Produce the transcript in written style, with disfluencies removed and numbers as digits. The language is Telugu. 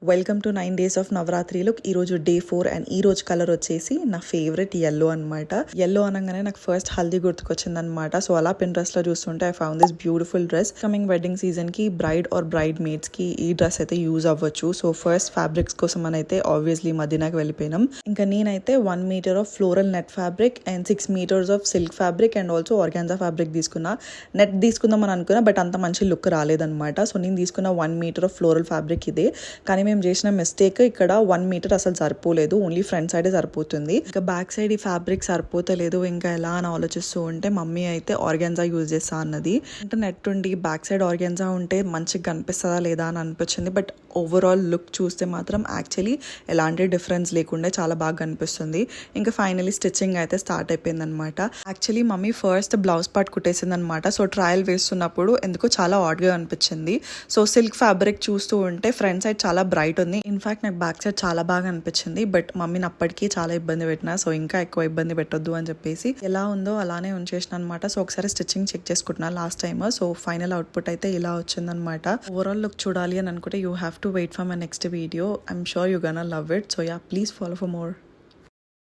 Welcome to 9 days of Navratri look. ఈ రోజు డే 4 అండ్ ఈ రోజు కలర్ వచ్చేసి నా ఫేవరెట్ yellow అనమాట. yellow అనగానే నాకు ఫస్ట్ హల్దీ గుర్తుకొచ్చింది అనమాట. సో అలా Pinterest లో చూస్తుంటే I found this beautiful dress. Coming wedding season కి బ్రైడ్ ఆర్ బ్రైడ్ మేడ్స్ కి ఈ డ్రెస్ అయితే యూజ్ అవ్వచ్చు. సో ఫస్ట్ ఫ్యాబ్రిక్స్ కోసం అయితే ఆబ్వియస్లీ మదీనాకి వెళ్ళిపోయినాం. ఇంకా నేనైతే 1 meter of floral net fabric and 6 meters of silk fabric and also organza fabric తీసుకున్నా. నెట్ తీసుకుందాం అని అనుకున్నా, బట్ అంత మంచి లుక్ రాలేదనమాట. సో నేను తీసుకున్న 1 meter ఆఫ్ ఫ్లోరల్ ఫ్యాబ్రిక్ ఇదే. కానీ మేము చేసిన మిస్టేక్, ఇక్కడ 1 meter అసలు సరిపోలేదు, ఓన్లీ ఫ్రంట్ సైడే సరిపోతుంది. ఇంకా బ్యాక్ సైడ్ ఈ ఫ్యాబ్రిక్ సరిపోతలేదు, ఇంకా ఎలా అని ఆలోచిస్తూ ఉంటే మమ్మీ అయితే ఆర్గాన్జా యూజ్ చేస్తా అన్నది. అంటే నెట్ ఉండి బ్యాక్ సైడ్ ఆర్గాన్జా ఉంటే మంచిగా కనిపిస్తుందా లేదా అని అనిపించింది. బట్ ఓవరాల్ లుక్ చూస్తే మాత్రం యాక్చువల్లీ ఎలాంటి డిఫరెన్స్ లేకుండా చాలా బాగా కనిపిస్తుంది. ఇంకా ఫైనలీ స్టిచ్చింగ్ అయితే స్టార్ట్ అయిపోయింది అనమాట. Actually mummy first blouse part కుట్టేసింది అనమాట. సో ట్రయల్ వేస్తున్నప్పుడు ఎందుకో చాలా ఆడ్గా అనిపించింది. సో సిల్క్ ఫ్యాబ్రిక్ చూస్తూ ఉంటే ఫ్రంట్ సైడ్ చాలా బ్రైట్ ఉంది. ఇన్ఫాక్ట్ నాకు బ్యాక్ సైడ్ చాలా బాగా అనిపించింది. బట్ మమ్మీని అప్పటికీ చాలా ఇబ్బంది పెట్టినా, సో ఇంకా ఎక్కువ ఇబ్బంది పెట్టొద్దు అని చెప్పేసి ఎలా ఉందో అలానే ఉంచేసిన అనమాట. సో ఒకసారి స్టిచ్చింగ్ చెక్ చేసుకుంటున్నా last time. So final output అయితే ఇలా వచ్చిందనమాట. ఓవరాల్ లుక్ చూడాలి అని అనుకుంటే you have to wait for my next video. I'm sure you gonna love it. So yeah, please follow for more.